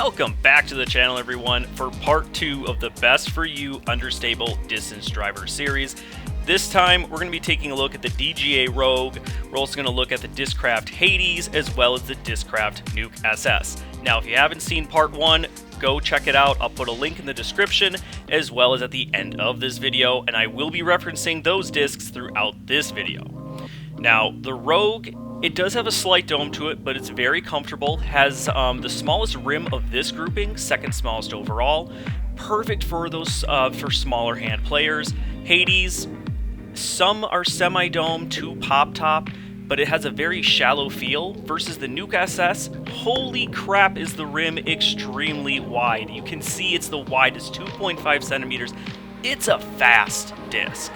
Welcome back to the channel, everyone, for part 2 of the Best For You Understable Distance Driver series. This time, we're going to be taking a look at the DGA Rogue. We're also going to look at the Discraft Hades, as well as the Discraft Nuke SS. Now, if you haven't seen part 1, go check it out. I'll put a link in the description, as well as at the end of this video, and I will be referencing those discs throughout this video. Now, the Rogue, it does have a slight dome to it, but it's very comfortable. Has the smallest rim of this grouping, second smallest overall. Perfect for those for smaller hand players. Hades, some are semi-dome to pop top, but it has a very shallow feel. Versus the Nuke SS, holy crap, is the rim extremely wide. You can see it's the widest, 2.5 centimeters. It's a fast disc.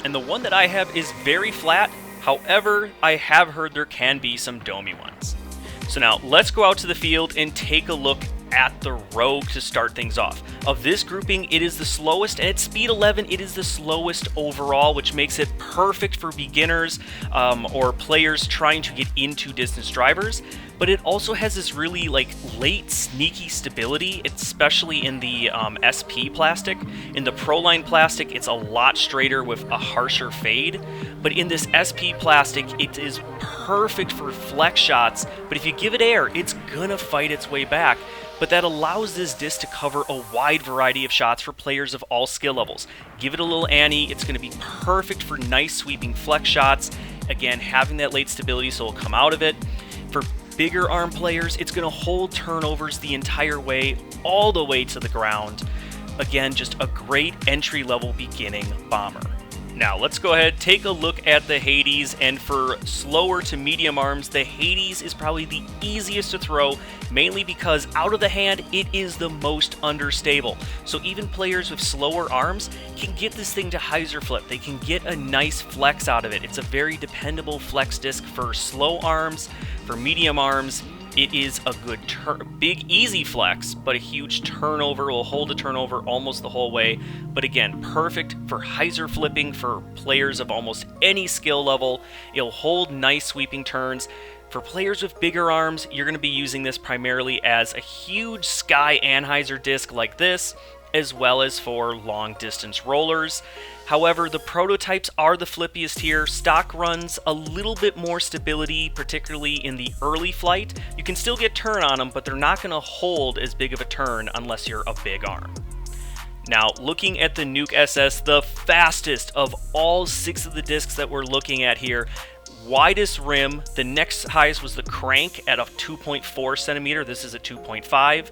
And the one that I have is very flat. However, I have heard there can be some domey ones. So now, let's go out to the field and take a look at the Rogue to start things off. Of this grouping, it is the slowest, and at speed 11, it is the slowest overall, which makes it perfect for beginners or players trying to get into distance drivers. But it also has this really late sneaky stability, especially in the SP plastic. In the Proline plastic, it's a lot straighter with a harsher fade. But in this SP plastic, it is perfect for flex shots. But if you give it air, it's gonna fight its way back. But that allows this disc to cover a wide variety of shots for players of all skill levels. Give it a little ante, it's gonna be perfect for nice sweeping flex shots. Again, having that late stability so it'll come out of it. For bigger arm players, it's going to hold turnovers the entire way, all the way to the ground. Again, just a great entry-level beginning bomber. Now, let's go ahead, take a look at the Hades, and for slower to medium arms, the Hades is probably the easiest to throw, mainly because out of the hand, it is the most understable. So even players with slower arms can get this thing to hyzer flip. They can get a nice flex out of it. It's a very dependable flex disc for slow arms. For medium arms, it is a good big easy flex, but a huge turnover. Will hold a turnover almost the whole way. But again, perfect for hyzer flipping for players of almost any skill level. It'll hold nice sweeping turns. For players with bigger arms, you're going to be using this primarily as a huge sky anhyzer disc like this, as well as for long distance rollers. However, the prototypes are the flippiest here. Stock runs a little bit more stability, particularly in the early flight. You can still get turn on them, but they're not going to hold as big of a turn unless you're a big arm. Now, looking at the Nuke SS, the fastest of all 6 of the discs that we're looking at here. Widest rim, the next highest was the Crank at a 2.4 centimeter. This is a 2.5.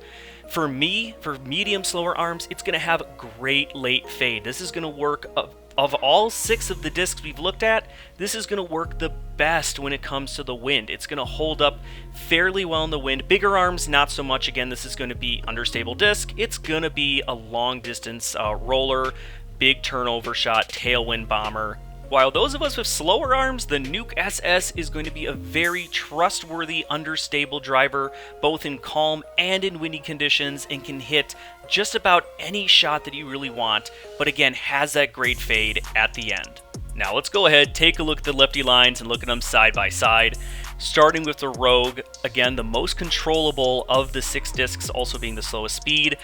For me, for medium slower arms, it's going to have great late fade. This is going to work, of all 6 of the discs we've looked at, this is going to work the best when it comes to the wind. It's going to hold up fairly well in the wind. Bigger arms, not so much. Again, this is going to be understable disc. It's going to be a long distance roller, big turnover shot, tailwind bomber. While those of us with slower arms, the Nuke SS is going to be a very trustworthy, understable driver, both in calm and in windy conditions, and can hit just about any shot that you really want, but again, has that great fade at the end. Now let's go ahead, take a look at the Lefty lines and look at them side by side. Starting with the Rogue, again, the most controllable of the 6 discs, also being the slowest speed.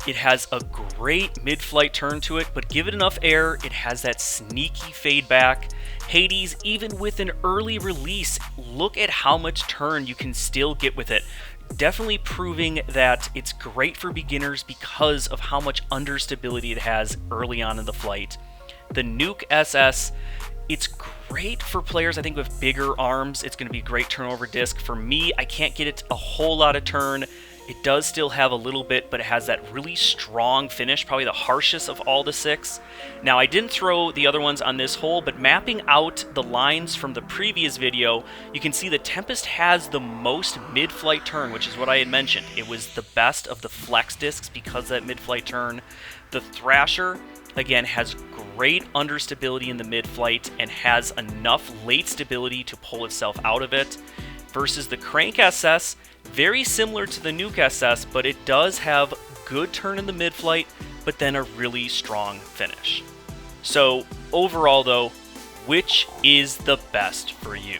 It has a great mid-flight turn to it, but give it enough air, it has that sneaky fade back. Hades, even with an early release, look at how much turn you can still get with it. Definitely proving that it's great for beginners because of how much understability it has early on in the flight. The Nuke SS, it's great for players, I think, with bigger arms. It's going to be a great turnover disc. For me, I can't get it a whole lot of turn. It does still have a little bit, but it has that really strong finish, probably the harshest of all the 6. Now, I didn't throw the other ones on this hole, but mapping out the lines from the previous video, you can see the Tempest has the most mid-flight turn, which is what I had mentioned. It was the best of the flex discs because of that mid-flight turn. The Thrasher, again, has great understability in the mid-flight and has enough late stability to pull itself out of it. Versus the Crank SS, very similar to the Nuke SS, but it does have good turn in the mid-flight, but then a really strong finish. So overall though, which is the best for you?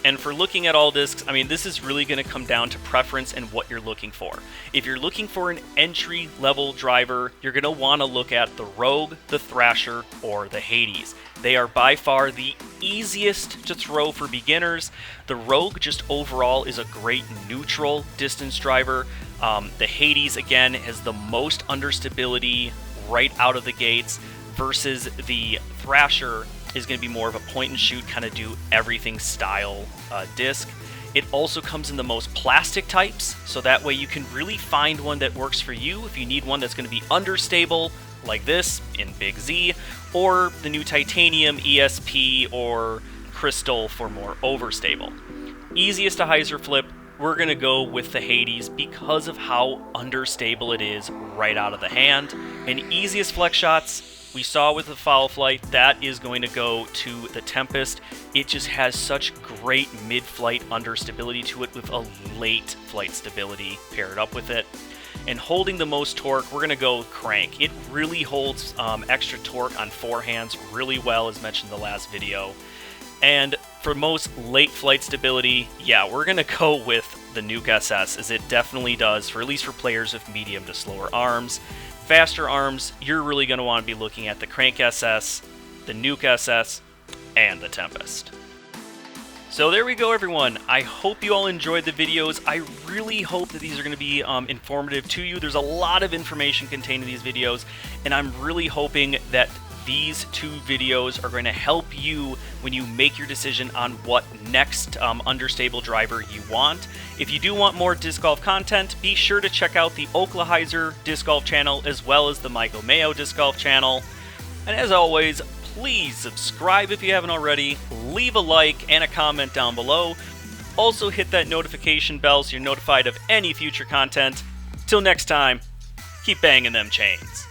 And for looking at all discs, I mean, this is really going to come down to preference and what you're looking for. If you're looking for an entry-level driver, you're going to want to look at the Rogue, the Thrasher, or the Hades. They are by far the easiest to throw for beginners. The Rogue just overall is a great neutral distance driver. The Hades, again, has the most understability right out of the gates, versus the Thrasher is going to be more of a point and shoot, kind of do everything style disc. It also comes in the most plastic types, so that way you can really find one that works for you if you need one that's going to be understable, like this in Big Z, or the new titanium ESP or crystal for more overstable. Easiest to hyzer flip, we're going to go with the Hades because of how understable it is right out of the hand. And easiest flex shots, we saw with the Foul Flight, that is going to go to the Tempest. It just has such great mid-flight understability to it with a late flight stability paired up with it. And holding the most torque, we're going to go Crank. It really holds extra torque on forehands really well, as mentioned in the last video. And for most late flight stability, yeah, we're going to go with the Nuke SS, as it definitely does, for at least for players with medium to slower arms. Faster arms, you're really going to want to be looking at the Crank SS, the Nuke SS, and the Tempest. So there we go, everyone. I hope you all enjoyed the videos. I really hope that these are going to be informative to you. There's a lot of information contained in these videos, and I'm really hoping that these two videos are going to help you when you make your decision on what next understable driver you want. If you do want more disc golf content, be sure to check out the Oklahizer disc golf channel as well as the Michael Mayo disc golf channel. And as always, please subscribe if you haven't already, leave a like and a comment down below. Also hit that notification bell so you're notified of any future content. Till next time, keep banging them chains.